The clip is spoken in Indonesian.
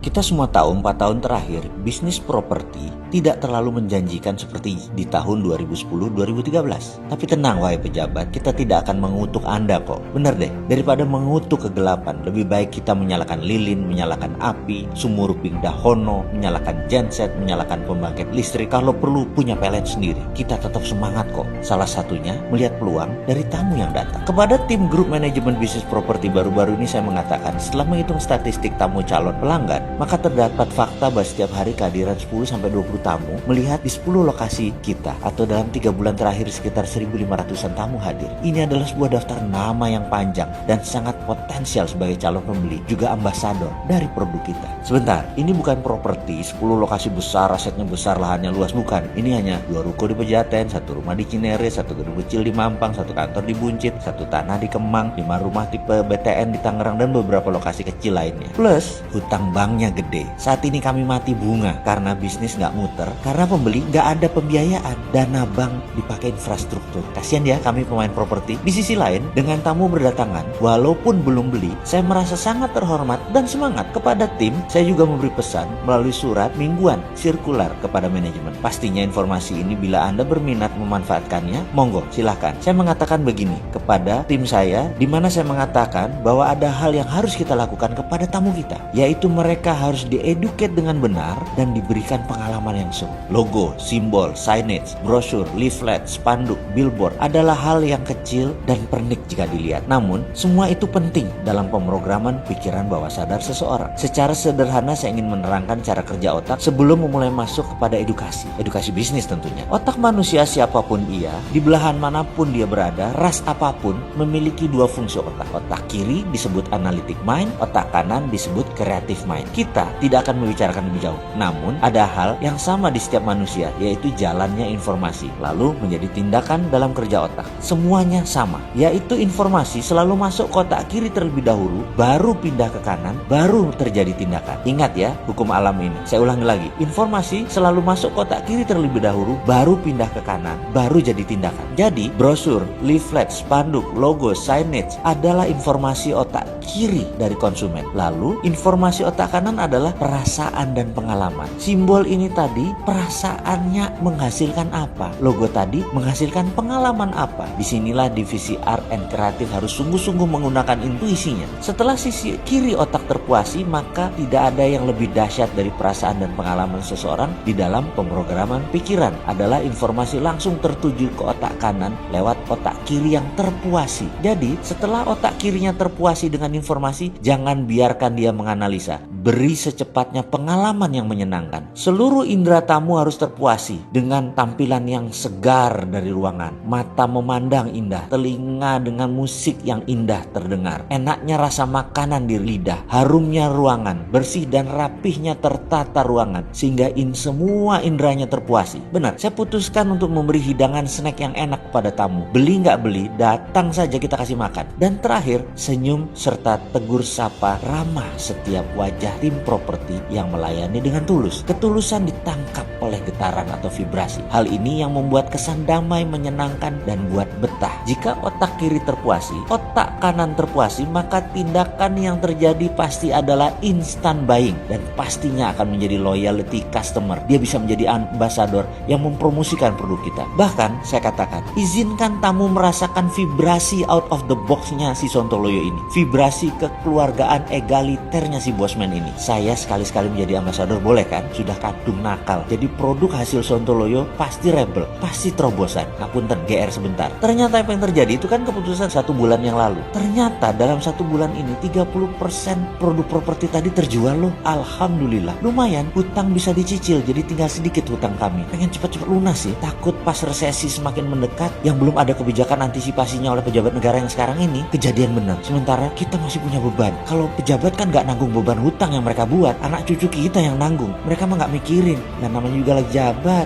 Kita semua tahu 4 tahun terakhir bisnis properti tidak terlalu menjanjikan seperti di tahun 2010-2013. Tapi tenang wahai pejabat, kita tidak akan mengutuk Anda kok. Bener deh, daripada mengutuk kegelapan, lebih baik kita menyalakan lilin, menyalakan api, sumur dahono, menyalakan genset, menyalakan pembangkit listrik. Kalau perlu punya pelet sendiri, kita tetap semangat kok. Salah satunya melihat peluang dari tamu yang datang. Kepada tim grup manajemen bisnis properti baru-baru ini saya mengatakan, setelah menghitung statistik tamu calon pelanggan, maka terdapat fakta bahwa setiap hari kehadiran 10-20 tamu melihat di 10 lokasi kita, atau dalam 3 bulan terakhir sekitar 1.500an tamu hadir. Ini adalah sebuah daftar nama yang panjang dan sangat potensial sebagai calon pembeli, juga ambasador dari produk kita. Sebentar, ini bukan properti 10 lokasi besar, asetnya besar, lahannya luas, bukan. Ini hanya 2 ruko di Pejaten, 1 rumah di Cinere, 1 gedung kecil di Mampang, 1 kantor di Buncit, 1 tanah di Kemang, 5 rumah tipe BTN di Tangerang, dan beberapa lokasi kecil lainnya. Plus, hutang banknya gede. Saat ini kami mati bunga karena bisnis nggak muter, karena pembeli nggak ada pembiayaan. Dana bank dipakai infrastruktur. Kasian ya kami pemain properti. Di sisi lain, dengan tamu berdatangan, walaupun belum beli, saya merasa sangat terhormat dan semangat. Kepada tim, saya juga memberi pesan melalui surat mingguan sirkular kepada manajemen. Pastinya informasi ini bila Anda berminat memanfaatkannya, monggo silahkan. Saya mengatakan begini kepada tim saya, di mana saya mengatakan bahwa ada hal yang harus kita lakukan kepada tamu kita, yaitu mereka harus dieduket dengan benar dan diberikan pengalaman yang seru. Logo, simbol, signage, brosur, leaflet, spanduk, billboard adalah hal yang kecil dan pernik jika dilihat. Namun, semua itu penting dalam pemrograman pikiran bawah sadar seseorang. Secara sederhana saya ingin menerangkan cara kerja otak sebelum memulai masuk kepada edukasi bisnis tentunya. Otak manusia siapapun ia, di belahan manapun dia berada, ras apapun, memiliki 2 fungsi otak. Otak kiri disebut analytic mind, otak kanan disebut creative mind. Kita tidak akan membicarakan lebih jauh. Namun, ada hal yang sama di setiap manusia, yaitu jalannya informasi, lalu menjadi tindakan dalam kerja otak. Semuanya sama, yaitu informasi selalu masuk ke otak kiri terlebih dahulu, baru pindah ke kanan, baru terjadi tindakan. Ingat ya, hukum alam ini. Saya ulangi lagi, informasi selalu masuk ke otak kiri terlebih dahulu, baru pindah ke kanan, baru jadi tindakan. Jadi, brosur, leaflet, spanduk, logo, signage adalah informasi otak kiri dari konsumen. Lalu, informasi otak kanan adalah perasaan dan pengalaman. Simbol ini tadi, perasaannya menghasilkan apa? Logo tadi menghasilkan pengalaman apa? Disinilah divisi art and creative harus sungguh-sungguh menggunakan intuisinya. Setelah sisi kiri otak terpuasi, maka tidak ada yang lebih dahsyat dari perasaan dan pengalaman seseorang di dalam pemrograman pikiran. Adalah informasi langsung tertuju ke otak kanan lewat otak kiri yang terpuasi. Jadi, setelah otak kirinya terpuasi dengan informasi, jangan biarkan dia menganalisa. Beri secepatnya pengalaman yang menyenangkan. Seluruh indera tamu harus terpuasi dengan tampilan yang segar dari ruangan. Mata memandang indah, telinga dengan musik yang indah terdengar. Enaknya rasa makanan di lidah, harumnya ruangan, bersih dan rapihnya tertata ruangan, sehingga semua inderanya terpuasi. Benar, saya putuskan untuk memberi hidangan snack yang enak kepada tamu. Beli nggak beli, datang saja kita kasih makan. Dan terakhir, senyum serta tegur sapa ramah setiap wajah tim properti yang melayani dengan tulus. Ketulusan ditangkap oleh getaran atau vibrasi. Hal ini yang membuat kesan damai, menyenangkan, dan buat betah. Jika otak kiri terpuasi, otak kanan terpuasi, maka tindakan yang terjadi pasti adalah instant buying, dan pastinya akan menjadi loyalty customer. Dia bisa menjadi ambasador yang mempromosikan produk kita. Bahkan saya katakan, izinkan tamu merasakan vibrasi out of the box-nya si Sontoloyo ini. Vibrasi kekeluargaan egaliternya si Bosman ini. Saya sekali-sekali menjadi ambasador, boleh kan? Sudah kadung nakal. Jadi produk hasil Sontoloyo pasti rebel, pasti terobosan. Ngapunten, GR sebentar. Ternyata apa yang terjadi itu kan keputusan 1 bulan yang lalu. Ternyata dalam 1 bulan ini 30% produk properti tadi terjual loh. Alhamdulillah. Lumayan, hutang bisa dicicil, jadi tinggal sedikit hutang kami. Pengen cepat-cepat lunas sih. Takut pas resesi semakin mendekat, yang belum ada kebijakan antisipasinya oleh pejabat negara yang sekarang ini, kejadian benar. Sementara kita masih punya beban. Kalau pejabat kan gak nanggung beban hutang yang mereka buat, anak cucu kita yang nanggung. Mereka mah gak mikirin. Dan namanya juga lagi jabat.